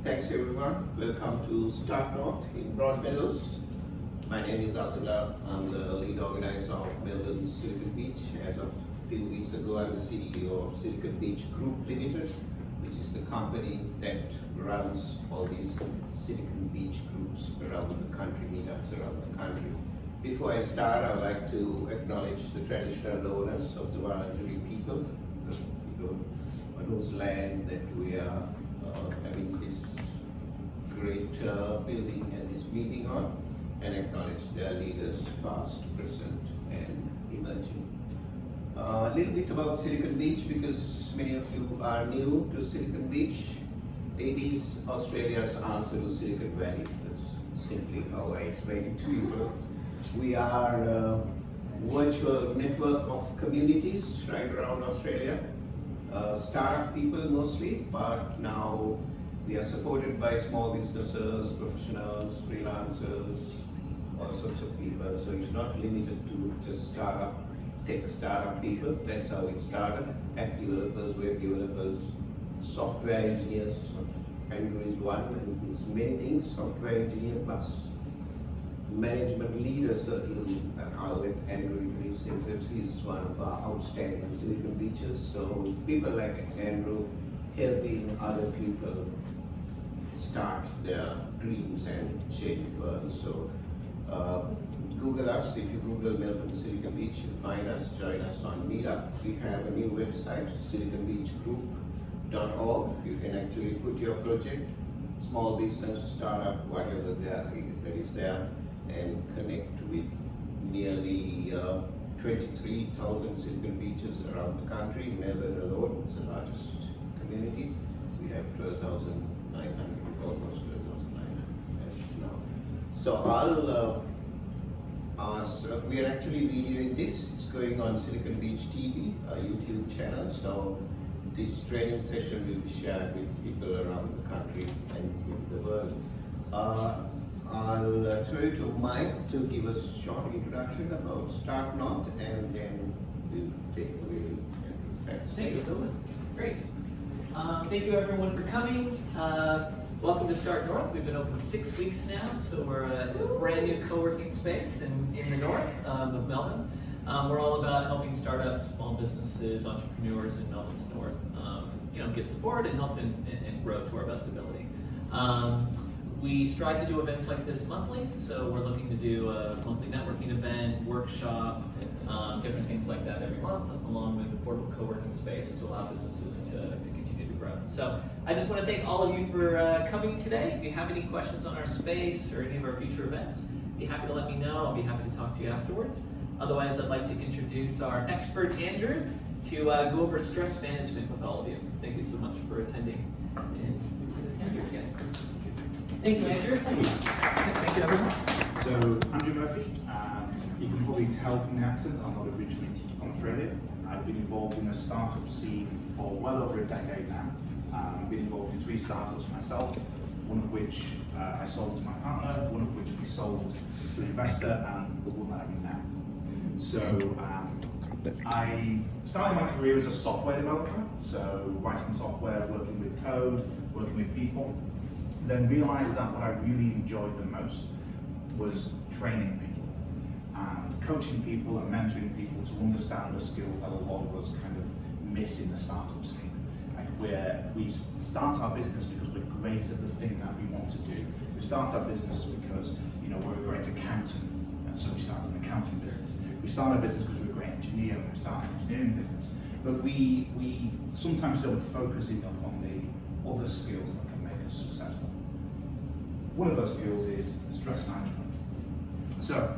Thanks everyone. Welcome to Start North in Broadmeadows. My name is Abdullah. I'm the lead organizer of Melbourne Silicon Beach. As of a few weeks ago, I'm the CEO of Silicon Beach Group Limited, which is the company that runs all these Silicon Beach groups around the country, meetups around the country. Before I start, I'd like to acknowledge the traditional owners of the Wurundjeri people, the people on whose land that we are having this great building and this meeting on, and acknowledge their leaders, past, present, and emerging. A little bit about Silicon Beach, because many of you are new to Silicon Beach. It is Australia's answer to Silicon Valley. That's simply how I explain it to people. We are a virtual network of communities right around Australia. Startup people mostly, but now we are supported by small businesses, professionals, freelancers, all sorts of people. So it's not limited to just tech startup people. That's how it started. App developers, web developers, software engineers. Andrew is one, and there's many things. Software engineer plus management leaders. I'll let Andrew introduce himself. He's one of our outstanding Silicon Beaches. So people like Andrew helping other people start their dreams and change the world. So Google us. If you Google Melbourne Silicon Beach, you'll find us. Join us on Meetup. We have a new website, siliconbeachgroup.org. You can actually put your project, small business, startup, whatever that is there, and connect with nearly 23,000 Silicon Beaches around the country. Melbourne alone is the largest community. We have 12,900, almost 12,900 as of now. So we are actually videoing this. It's going on Silicon Beach TV, a YouTube channel. So this training session will be shared with people around the country and in the world. I'll throw it to Mike to give us a short introduction about Start North, and then we'll take away. Thanks. Thank you. Great. Thank you everyone for coming. Welcome to Start North. We've been open 6 weeks now, so we're a brand new co-working space in the north of Melbourne. We're all about helping startups, small businesses, entrepreneurs in Melbourne's north, get support and help and grow to our best ability. We strive to do events like this monthly, so we're looking to do a monthly networking event, workshop, different things like that every month, along with affordable co-working space to allow businesses to continue to grow. So I just want to thank all of you for coming today. If you have any questions on our space or any of our future events, be happy to let me know. I'll be happy to talk to you afterwards. Otherwise, I'd like to introduce our expert, Andrew, to go over stress management with all of you. Thank you so much for attending, and we can attend here again. Thank you, Andrew. Thank you, everyone. So, Andrew Murphy, you can probably tell from the accent I'm not originally from Australia. I've been involved in the startup scene for well over a decade now. I've been involved in 3 startups myself, one of which I sold to my partner, one of which we sold to an investor, and the one that I'm in now. So, I started my career as a software developer, so writing software, working with code, working with people. Then realized that what I really enjoyed the most was training people and coaching people and mentoring people to understand the skills that a lot of us kind of miss in the startup scene. Like where we start our business because we're great at the thing that we want to do. We start our business because we're a great accountant, and so we start an accounting business. We start a business because we're a great engineer, and we start an engineering business. But we sometimes don't focus enough on the other skills that can make us successful. One of those skills is stress management. So,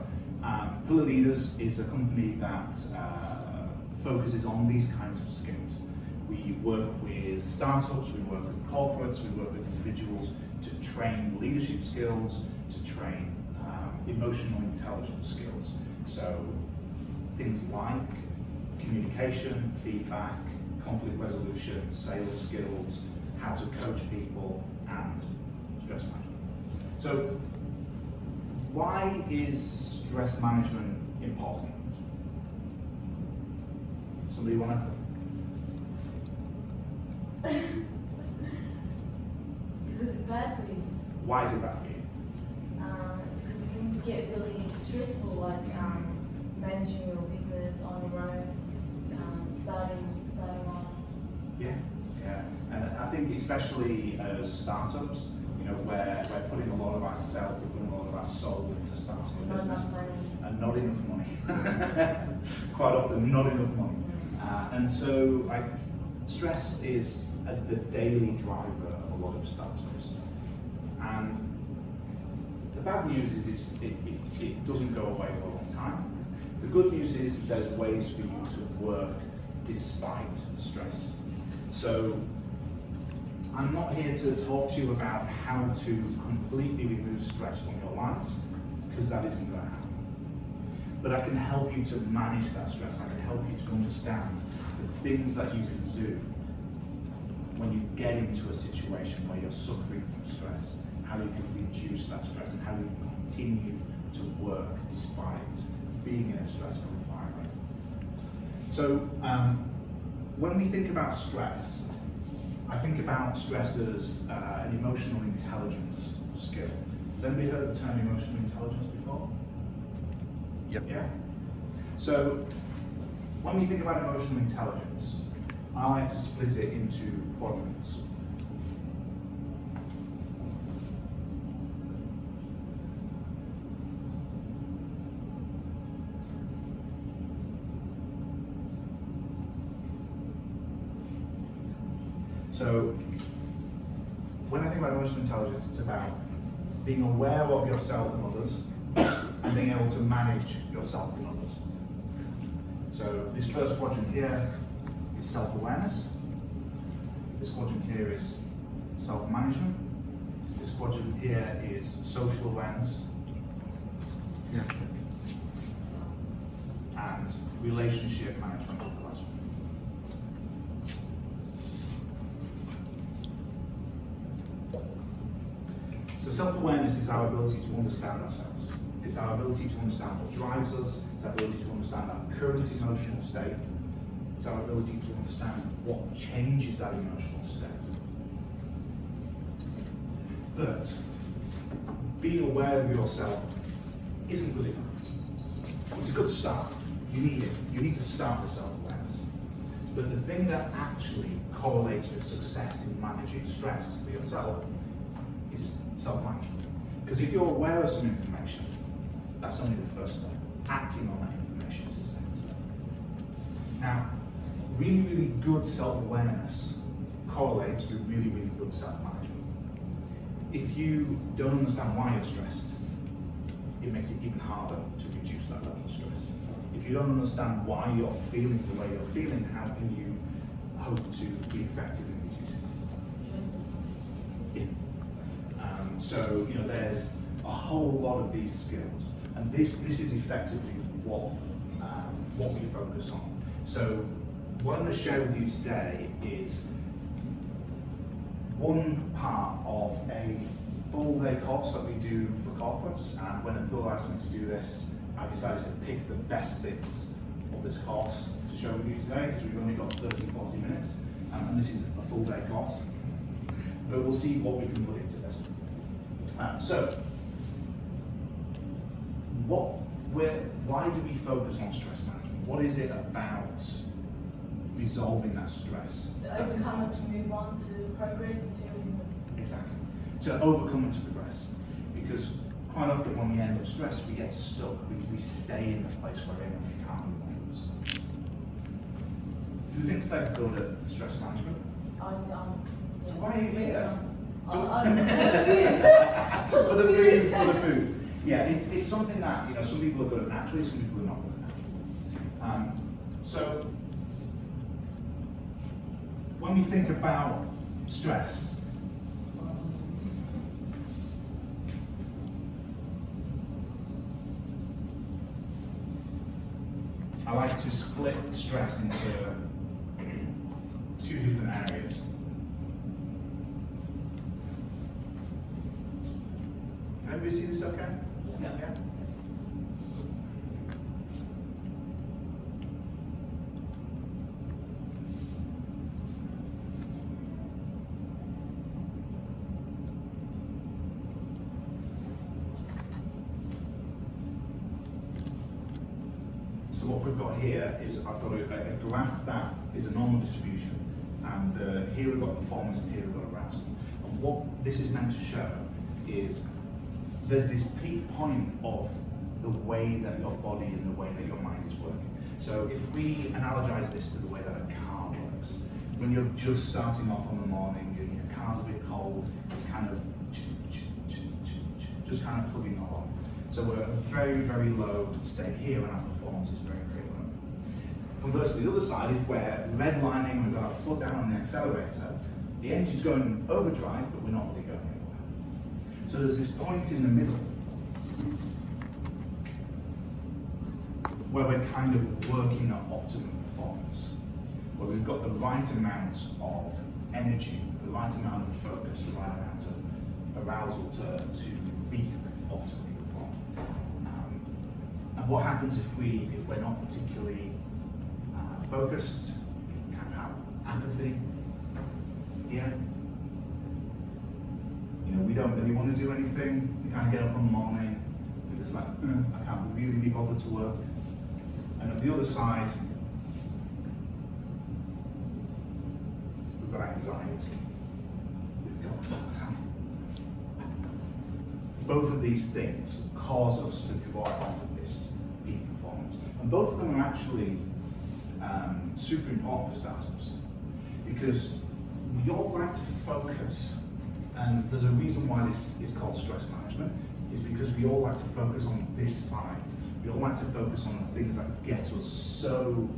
Pillar Leaders is a company that focuses on these kinds of skills. We work with startups, we work with corporates, we work with individuals to train leadership skills, to train emotional intelligence skills. So, things like communication, feedback, conflict resolution, sales skills, how to coach people, and stress management. So, why is stress management important? Somebody want to? Because bad for you. Why is it bad for you? Because it can get really stressful, like managing your business on your own, starting off. Yeah, yeah. And I think especially as startups, you know, where we're putting a lot of ourselves, we're putting a lot of our soul into starting a Not business. enough money. And not enough money. Quite often, not enough money. And so stress is the daily driver of a lot of startups. And the bad news is it doesn't go away for a long time. The good news is there's ways for you to work despite stress. So I'm not here to talk to you about how to completely remove stress from your lives, because that isn't going to happen. But I can help you to manage that stress. I can help you to understand the things that you can do when you get into a situation where you're suffering from stress, how you can reduce that stress and how you can continue to work despite being in a stressful environment. So when we think about stress, I think about stress as an emotional intelligence skill. Has anybody heard the term emotional intelligence before? Yep. Yeah. So when we think about emotional intelligence, I like to split it into quadrants. So when I think about emotional intelligence, it's about being aware of yourself and others, and being able to manage yourself and others. So this first quadrant here is self-awareness. This quadrant here is self-management. This quadrant here is social awareness. Yeah. And relationship management is the last one. So self-awareness is our ability to understand ourselves. It's our ability to understand what drives us. It's our ability to understand our current emotional state. It's our ability to understand what changes that emotional state. But being aware of yourself isn't good enough. It's a good start. You need it. You need to start with self-awareness. But the thing that actually correlates with success in managing stress for yourself is self-management. Because if you're aware of some information, that's only the first step. Acting on that information is the second step. Now, really, really good self-awareness correlates with really, really good self-management. If you don't understand why you're stressed, it makes it even harder to reduce that level of stress. If you don't understand why you're feeling the way you're feeling, how can you hope to be effective in reducing it? So, you know, there's a whole lot of these skills, and this is effectively what we focus on. So, what I'm going to share with you today is one part of a full day course that we do for corporates, and when I thought I was going to do this, I decided to pick the best bits of this course to show with you today, because we've only got 30-40 minutes, and this is a full day course. But we'll see what we can put into this. So, why do we focus on stress management? What is it about resolving that stress? To overcome it, to move on, to progress into your business. Exactly. To overcome and to progress. Because quite often when we end up stressed, we get stuck. We stay in the place we're in and we can't move onwards. Who thinks they're good at stress management? So why are you here? For the food. Yeah, it's something that, you know, some people are good at naturally, some people are not good at naturally. So when we think about stress, I like to split stress into two different areas. Can everybody see this okay? Yeah. So what we've got here is I've got a graph that is a normal distribution, and here we've got performance and here we've got arousal. And what this is meant to show is there's this peak point of the way that your body and the way that your mind is working. So if we analogize this to the way that a car works, when you're just starting off in the morning and your car's a bit cold, it's kind of just kind of plugging along. So we're at a very, very low state here and our performance is very, very low. Conversely, the other side is where redlining, we've got our foot down on the accelerator, the engine's going in overdrive, but we're not really going anywhere. So there's this point in the middle where we're kind of working at optimum performance, where we've got the right amount of energy, the right amount of focus, the right amount of arousal to be optimally performed. And what happens if we're not particularly focused, have apathy? Yeah. You know, we don't really want to do anything. We kind of get up in the morning, we're just like, I can't really be bothered to work. And on the other side, we've got anxiety. We've got both of these things cause us to drop off of this peak performance. And both of them are actually super important for startups, because we all like to focus, and there's a reason why this is called stress management, is because we all like to focus on this side. We all like to focus on the things that get us so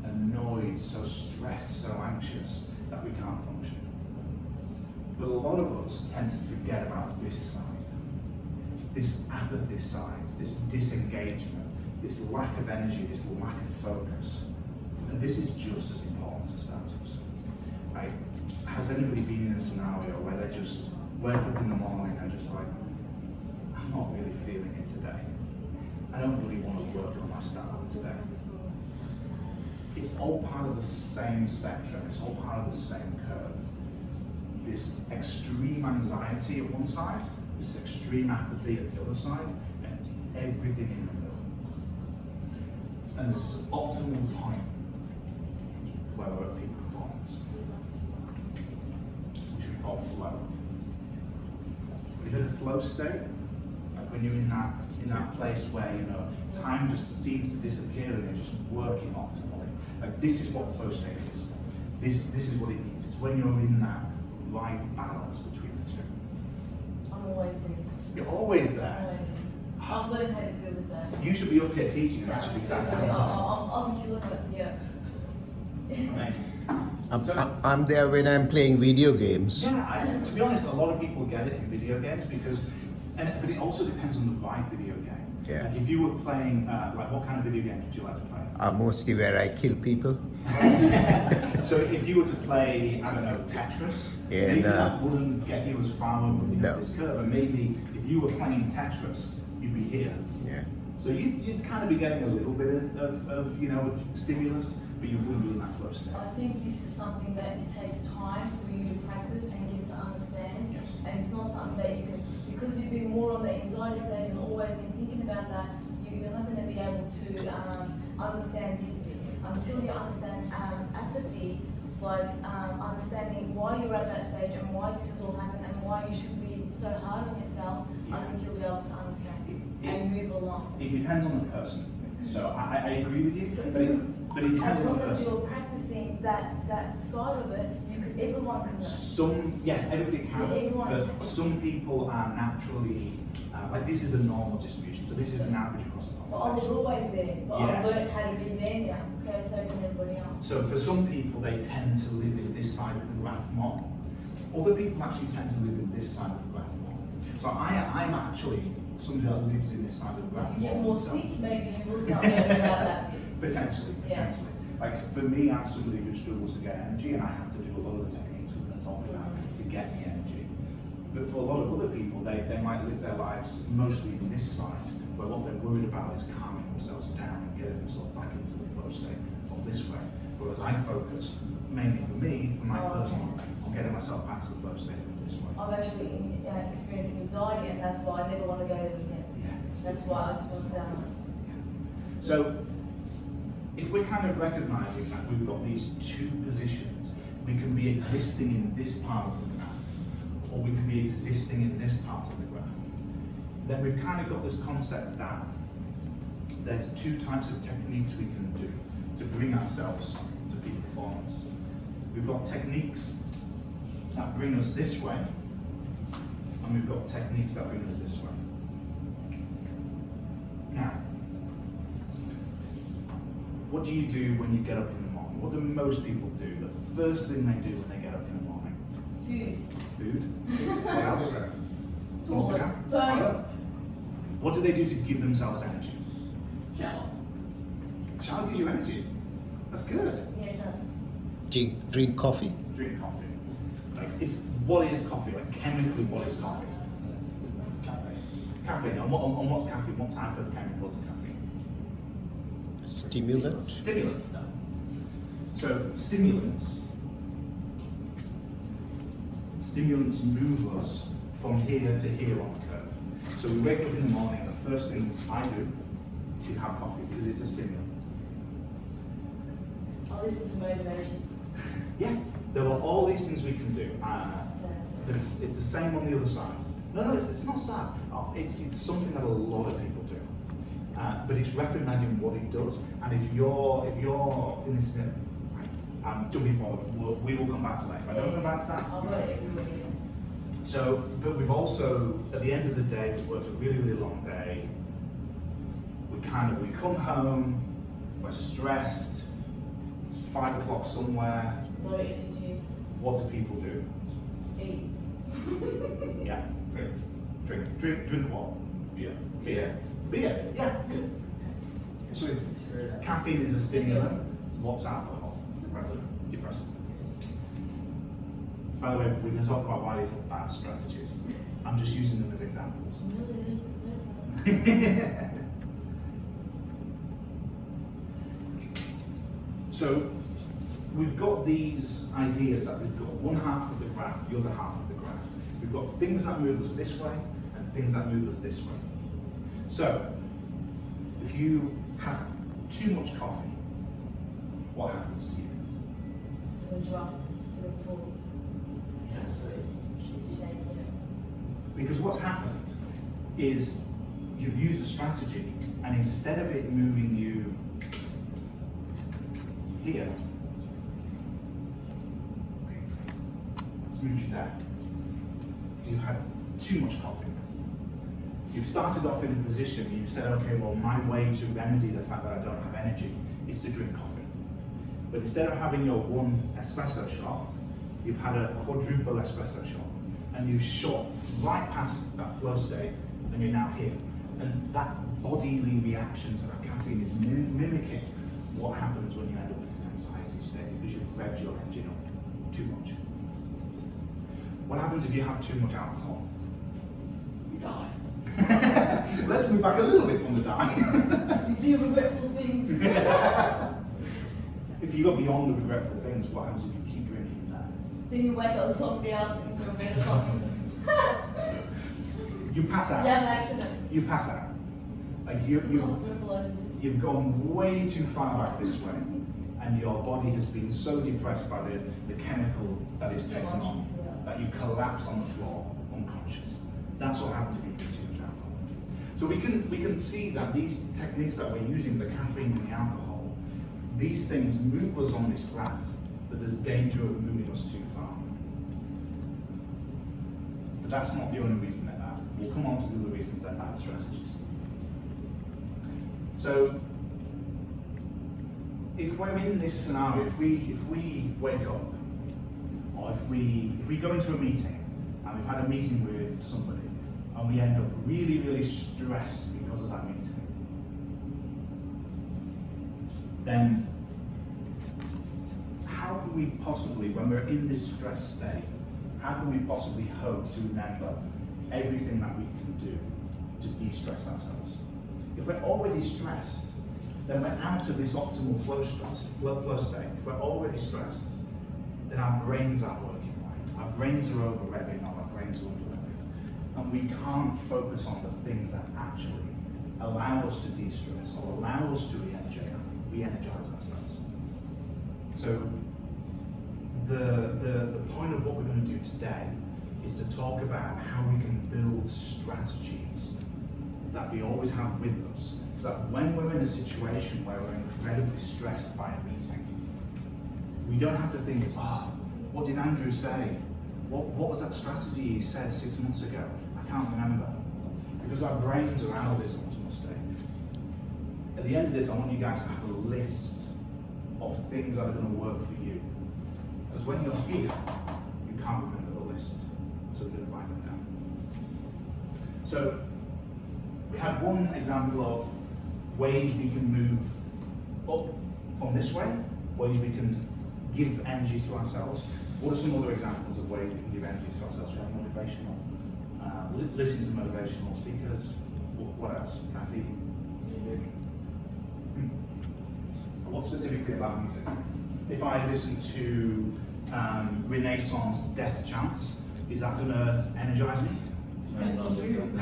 annoyed, so stressed, so anxious that we can't function. But a lot of us tend to forget about this side, this apathy side, this disengagement, this lack of energy, this lack of focus. And this is just as important to startups. Right? Has anybody been in a scenario where they just wake up in the morning and just like, I'm not really feeling it today. I don't really want to work on my startup today. It's all part of the same spectrum, it's all part of the same curve. This extreme anxiety at one side, this extreme apathy at the other side, and everything in the middle. And this is an optimal point where we're at peak performance, which we call flow. When you're in a flow state, like when you're in that place where, you know, time just seems to disappear and you're just working optimally. Like, this is what flow state is. This is what it means. It's when you're in that right balance between the two. I'm always there. You're always there. I've learned how to deal with that. You should be up here teaching, and that should be exactly I'm killing it, yeah. Amazing. I'm there when I'm playing video games. Yeah, to be honest, a lot of people get it in video games because, but it also depends on the right video game. Yeah. Like if you were playing, like what kind of video games would you like to play? Mostly where I kill people. So if you were to play, I don't know, Tetris, Yeah, maybe no. that wouldn't get you as far over No. this curve. And maybe if you were playing Tetris, you'd be here. Yeah. So you'd kind of be getting a little bit of you know, stimulus, but you wouldn't be in that flow state. I think this is something that it takes time for you to practice and get to understand. Yes. And it's not something that you can, because you've been more on the anxiety stage and always been thinking about that, you're not going to be able to understand this until you understand apathy, like understanding why you're at that stage and why this has all happened and why you should be so hard on yourself. I think you'll be able to understand and move along. It depends on the person. So I agree with you, but it depends As on long the as person. you're practicing that side of it, everyone can learn. Yes, everybody can, Yeah, everyone but can. some people are naturally, like this is the normal distribution, so this is an average across the But I was population. always there, but I've Yes. learned how to be there now, so can everybody else. So for some people, they tend to live in this side of the graph more. Other people actually tend to live in this side of the graph more. So I'm actually somebody that lives in this side of the graph If you get more myself. sick, maybe you will start learning about that. Potentially. Yeah. Like for me, I'm somebody who struggles to get energy, and I have to do a lot of the techniques we're going to talk about to get the energy. But for a lot of other people, they might live their lives mostly in this side, where what they're worried about is calming themselves down and getting themselves back into the flow state from this way. Whereas I focus mainly for me, for my personal, on getting myself back to the flow state from this way. I've actually experienced anxiety, and that's why I never want to go there again. Yeah, That's why I just want to balance. So if we're kind of recognizing that we've got these two positions, we can be existing in this part of the graph, or we can be existing in this part of the graph, then we've kind of got this concept that there's two types of techniques we can do to bring ourselves to peak performance. We've got techniques that bring us this way, and we've got techniques that bring us this way. Now, what do you do when you get up in the morning? What do most people do? The first thing they do when they get up in the morning? Food. What else? Instagram? Phone. What do they do to give themselves energy? Shower. Shower gives you energy. That's good. Yeah, Drink coffee. Drink coffee. Like, what is coffee? Like, chemically, what is coffee? Caffeine. And what's caffeine? What type of chemical is caffeine? Stimulant. Stimulant. So stimulants move us from here to here on the curve. So we wake up in the morning, the first thing I do is have coffee because it's a stimulant. I'll listen to motivation. Yeah, there are all these things we can do. But it's the same on the other side. No, it's not sad. It's something that a lot of people do. But it's recognizing what it does. And if you're in this, I'm jumping forward. We will come back to that. If I don't come back to that, I've got it everybody. So, but we've also, at the end of the day, we've worked a really, really long day. We come home, we're stressed. It's 5 o'clock somewhere. No energy. What do people do? Eat. Yeah, drink what? Beer. Yeah. So if caffeine is a stimulant, what's alcohol? Depressant. By the way, we're going to talk about why these are bad strategies. I'm just using them as examples. So we've got these ideas that we've got one half of the graph, the other half of the graph. We've got things that move us this way and things that move us this way. So if you have too much coffee, what happens to you? You'll drop. You'll fall. Shake it. Because what's happened is you've used a strategy, and instead of it moving you here, it's moved you there. You've had too much coffee. You've started off in a position, you said, okay, well, my way to remedy the fact that I don't have energy is to drink coffee. But instead of having your one espresso shot, you've had a quadruple espresso shot. And you've shot right past that flow state, and you're now here. And that bodily reaction to that caffeine is mimicking what happens when you end up in an anxiety state, because you've revved your engine up too much. What happens if you have too much alcohol? You die. Let's move back a little bit from the die. You do regretful things. If you go beyond the regretful things, what happens if you keep drinking that? Then you wake up with somebody else in your bed or something. You pass out. Yeah, an accident. You pass out. Like you've gone way too far back this way, and your body has been so depressed by the chemical that is taken on that you collapse on the floor unconscious. That's what happens if you drink too much alcohol. So we can see that these techniques that we're using, the caffeine and the alcohol, these things move us on this graph, but there's danger of moving us too far. But that's not the only reason they're bad. We'll come on to the other reasons they're bad strategies. So if we're in this scenario, if we wake up, or if we go into a meeting, and we've had a meeting with somebody, and we end up really, really stressed because of that meeting, then how can we possibly, when we're in this stress state, how can we possibly hope to remember everything that we can do to de-stress ourselves? If we're already stressed, then we're out of this optimal flow state. If we're already stressed, then our brains aren't working right. Our brains are over-revving, or our brains are under-revving. And we can't focus on the things that actually allow us to de-stress or allow us to re-energize ourselves. So the point of what we're going to do today is to talk about how we can build strategies that we always have with us, so that when we're in a situation where we're incredibly stressed by a meeting, we don't have to think, oh, what did Andrew say? What was that strategy he said 6 months ago? I can't remember. Because our brains are out of this optimal state. At the end of this, I want you guys to have a list of things that are going to work for you. Because when you're here, you can't remember the list. So we're going to write them down. So we had one example of ways we can move up from this way, ways we can give energy to ourselves. What are some other examples of ways we can give energy to ourselves? We have motivational, listen to motivational speakers. What else? Caffeine? Music. What specifically about music? If I listen to Renaissance death chants, is that going to energize me? Depends on the person.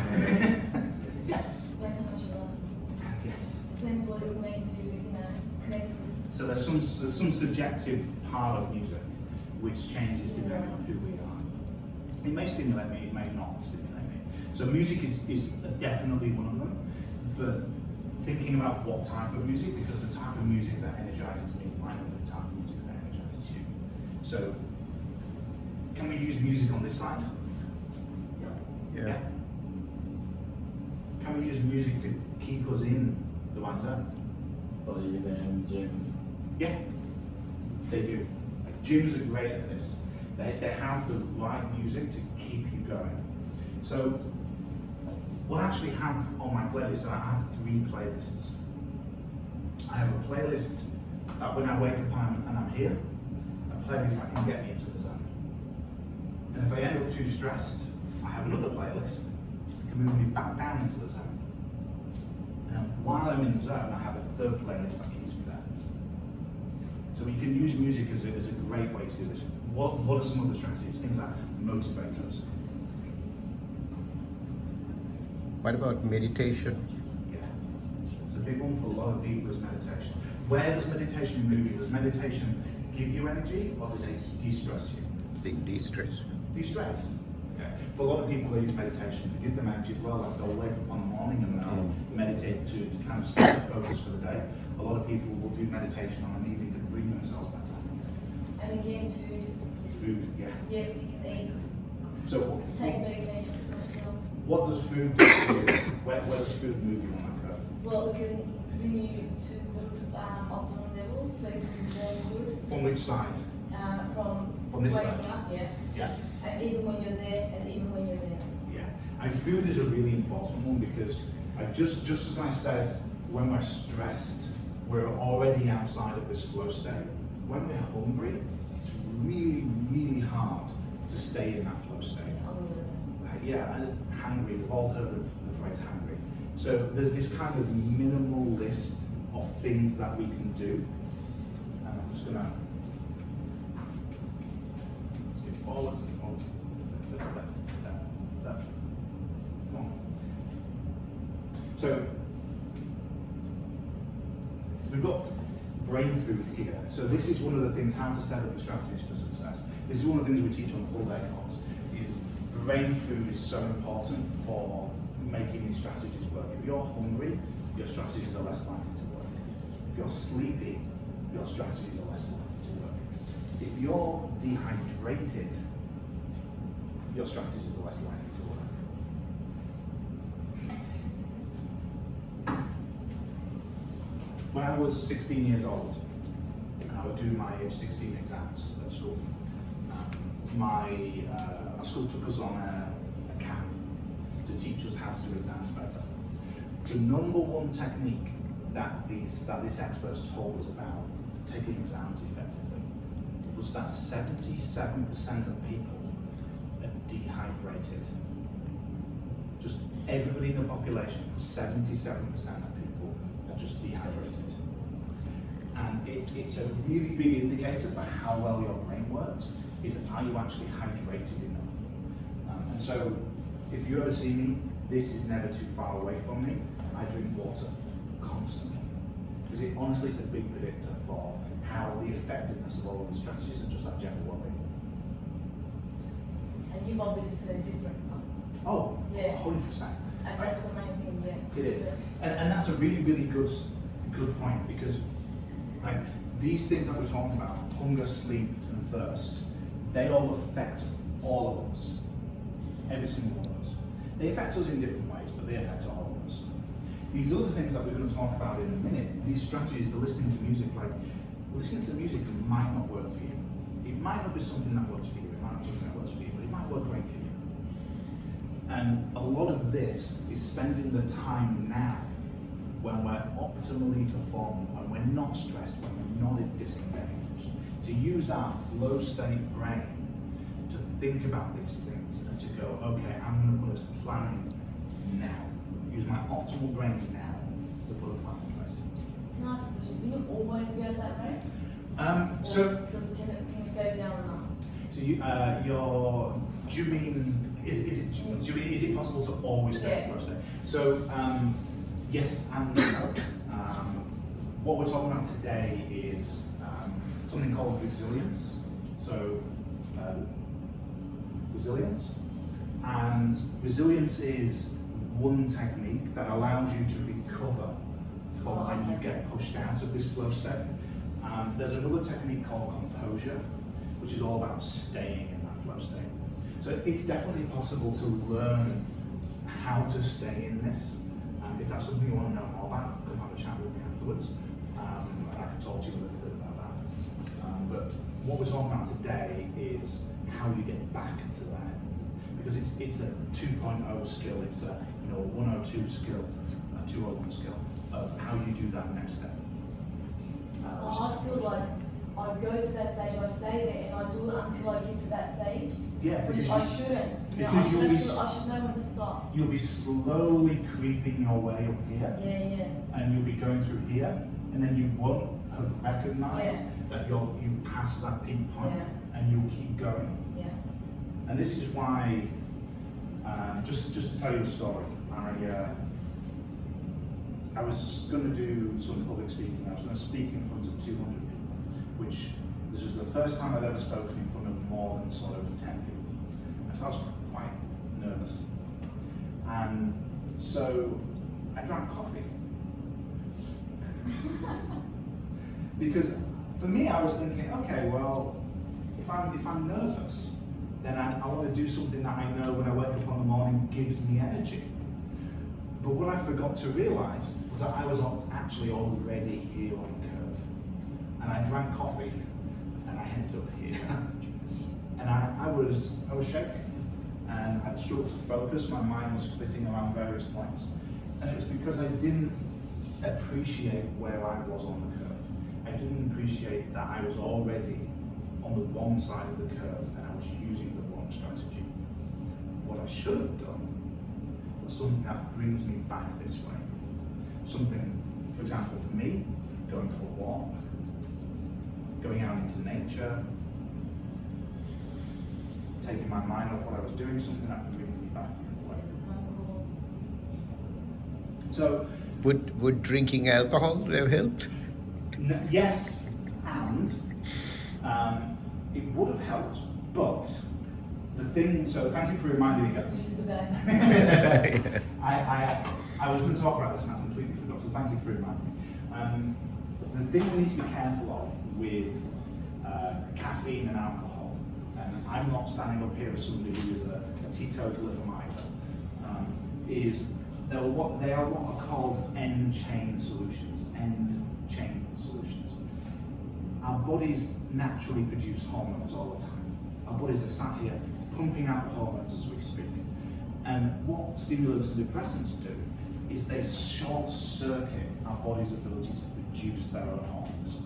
Yeah. Depends how much you love. Yes. Depends what it makes you, connect with. So there's some subjective part of music which changes depending on who we are. It may stimulate me, it may not stimulate me. So music is definitely one of them, but thinking about what type of music, because the type of music that energizes me might not be the type of music that energizes you. So can we use music on this side? Yeah. Can we use music to keep us in the right zone? So they're using gyms. Yeah, they do. Like, gyms are great at this. They have the right music to keep you going. So what I actually have on my playlist, I have 3 playlists. I have a playlist that when I wake up and I'm here, a playlist that can get me into the zone. And if I end up too stressed, I have another playlist that can move me back down into the zone. And while I'm in the zone, I have a 3rd playlist that keeps me there. So we can use music as a great way to do this. What are some other strategies, things that motivate us? What about meditation? Yeah, it's a big one for a lot of people is meditation. Where does meditation move you? Does meditation give you energy or does it de-stress you? The de-stress. De-stress. Okay. For a lot of people, they use meditation to give them energy as well. Like they'll wake up in the morning and they'll meditate to kind of set the focus for the day. A lot of people will do meditation on an evening to bring themselves back down. And again, food. Food, yeah. Yeah, you can eat. So Take medication. what does food do for you? Where does food move you on that curve? Well, it can bring you to good optimal level, so you can perform good. From which side? From this waking side? up, yeah. Yeah. And even when you're there, and even when you're there. Yeah, and food is a really important one because just as I said, when we're stressed, we're already outside of this flow state. When we're hungry, it's really, really hard to stay in that flow state. Yeah, and it's hungry. We've all heard of the phrase hungry. So there's this kind of minimal list of things that we can do. And I'm just gonna skip forwards and forwards. Come on. So we've got brain food here. So this is one of the things, how to set up your strategies for success. This is one of the things we teach on the full day course. Is brain food is so important for making these strategies work. If you're hungry, your strategies are less likely to work. If you're sleepy, your strategies are less likely to work. If you're dehydrated, your strategies are less likely to work. When I was 16 years old, I would do my age 16 exams at school. My school took us on a camp to teach us how to do exams better. The number one technique that these experts told us about taking exams effectively was that 77% of people are dehydrated. Just everybody in the population, 77% of people are just dehydrated. And it's a really big indicator for how well your brain works, is are you actually hydrated enough? And so, if you ever see me, this is never too far away from me. I drink water constantly. because it honestly is a big predictor for how the effectiveness of all of the strategies and just that general well-being. And you've obviously seen a difference. Oh, Yeah. 100%. And that's the main thing, yeah. It is, and that's a really, really good point, because like these things that we're talking about, hunger, sleep, and thirst, they all affect all of us, every single one of us. They affect us in different ways, but they affect all of us. These other things that we're going to talk about in a minute, these strategies, the listening to music, like listening to music might not work for you. It might not be something that works for you. It might not be something that works for you, but it might work great for you. And a lot of this is spending the time now when we're optimally performing, when we're not stressed, when we're not disengaged, to use our flow state brain to think about these things and to go, okay, I'm going to put this plan in now. Use my optimal brain now to put a plan in place. Can I ask a question? Do you always go at that rate? Can it go down and up? So do you mean, is it possible to always stay Yeah. flow state? So, yes and no. What we're talking about today is something called resilience. So, resilience. And resilience is one technique that allows you to recover from when you get pushed out of this flow state. There's another technique called composure, which is all about staying in that flow state. So it's definitely possible to learn how to stay in this. If that's something you want to know more about, come have a chat with me afterwards, and I can talk to you a little bit about that. But what we're talking about today is how you get back to that, because it's a 2.0 skill. It's a 102 skill, a 201 skill of how you do that next step. I feel like I go to that stage, I stay there, and I do it until I get to that stage. Yeah, Which because I shouldn't. because I should know when to stop. you'll be slowly creeping your way up here, Yeah. and you'll be going through here, and then you won't have recognised Yeah. that you've passed that peak point, Yeah. and you'll keep going. Yeah. And this is why, just to tell you a story, I was going to do some public speaking. I was going to speak in front of 200 people, which this was the first time I'd ever spoken in front of more than sort of 10 people. And so I was quite nervous. And so I drank coffee. Because for me, I was thinking, okay, well, if I'm nervous, then I want to do something that I know when I wake up in the morning gives me energy. But what I forgot to realise was that I was actually already here on the curve. And I drank coffee, and I ended up here. And I was shaking, and I'd struggled to focus. My mind was flitting around various points. And it was because I didn't appreciate where I was on the curve. I didn't appreciate that I was already on the wrong side of the curve, and I was using the wrong strategy. What I should have done was something that brings me back this way. Something, for example, for me, going for a walk, going out into nature, taking my mind off what I was doing, something that would bring me back in a way. So, Would drinking alcohol have helped? yes, and it would have helped, but the thing, so thank you for reminding me. Suspicious today. I was going to talk about this and I completely forgot, so thank you for reminding me. The thing we need to be careful of with caffeine and alcohol, and I'm not standing up here as somebody who is a teetotaler from either, is they are what are called end-chain solutions. End-chain solutions. Our bodies naturally produce hormones all the time. Our bodies are sat here pumping out hormones as we speak. And what stimulants and depressants do is they short circuit our body's ability to produce their own hormones.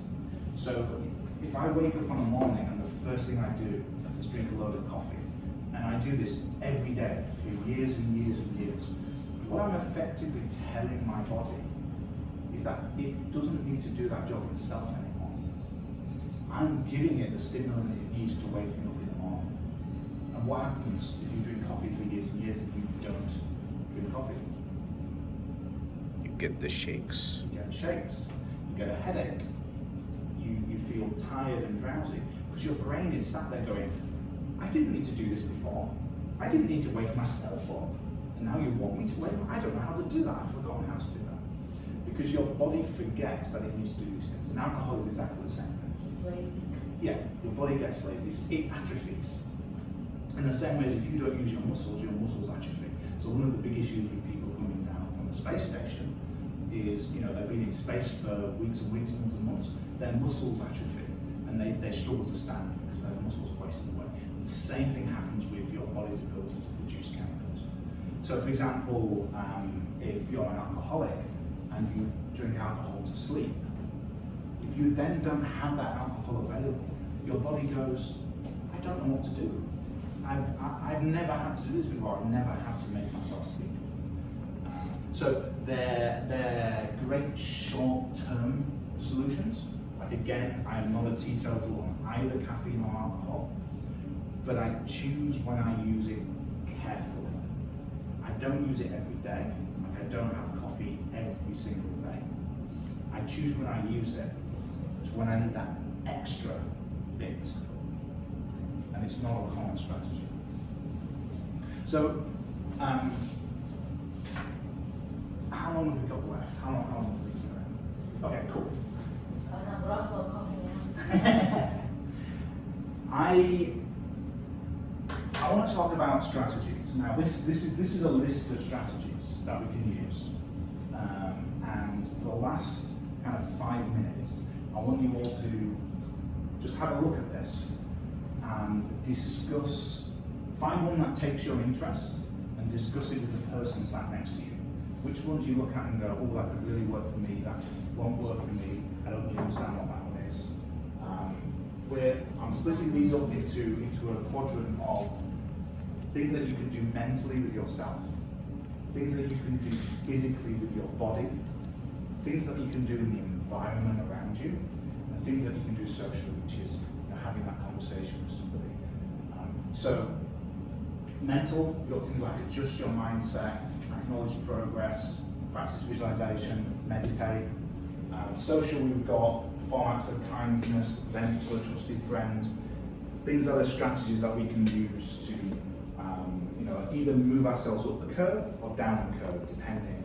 So if I wake up in the morning and the first thing I do is drink a load of coffee, and I do this every day for years and years and years, what I'm effectively telling my body is that it doesn't need to do that job itself anymore. I'm giving it the stimulant it needs to wake me up in the morning. And what happens if you drink coffee for years and years and you don't drink coffee? You get the shakes. You get shakes, you get a headache, you feel tired and drowsy, because your brain is sat there going, I didn't need to do this before. I didn't need to wake myself up. And now you want me to wake up? I don't know how to do that. I've forgotten how to do that. Because your body forgets that it needs to do these things. And alcohol is exactly the same thing. It's lazy. Yeah, your body gets lazy. It atrophies. In the same way as if you don't use your muscles atrophy. So one of the big issues with people coming down from the space station is, you know, they've been in space for weeks and weeks, months and months, their muscles atrophy, and they struggle to stand because their muscles are wasting away. The same thing happens with your body's ability to produce chemicals. So for example, if you're an alcoholic and you drink alcohol to sleep, if you then don't have that alcohol available, your body goes, I don't know what to do. I've never had to do this before. I've never had to make myself sleep. So they're great short-term solutions. Like again, I am not a teetotal on either caffeine or alcohol, but I choose when I use it carefully. I don't use it every day. Like I don't have coffee every single day. I choose when I use it to when I need that extra bit. And it's not a common strategy. So, how long have we got left? How long have we got? Okay, cool. Oh no, but I feel coffee now. I want to talk about strategies. Now, this is a list of strategies that we can use. And for the last kind of 5 minutes, I want you all to just have a look at this and discuss, find one that takes your interest and discuss it with the person sat next to you. Which ones you look at and go, oh, that could really work for me, that won't work for me, I don't really understand what that one is. I'm splitting these up into a quadrant of things that you can do mentally with yourself, things that you can do physically with your body, things that you can do in the environment around you, and things that you can do socially, which is having that conversation with somebody. So, mental, you've got things like adjust your mindset, acknowledge progress, practice visualization, meditate. Social, we've got perform acts of kindness, vent to a trusted friend. Things that are strategies that we can use to either move ourselves up the curve or down the curve, depending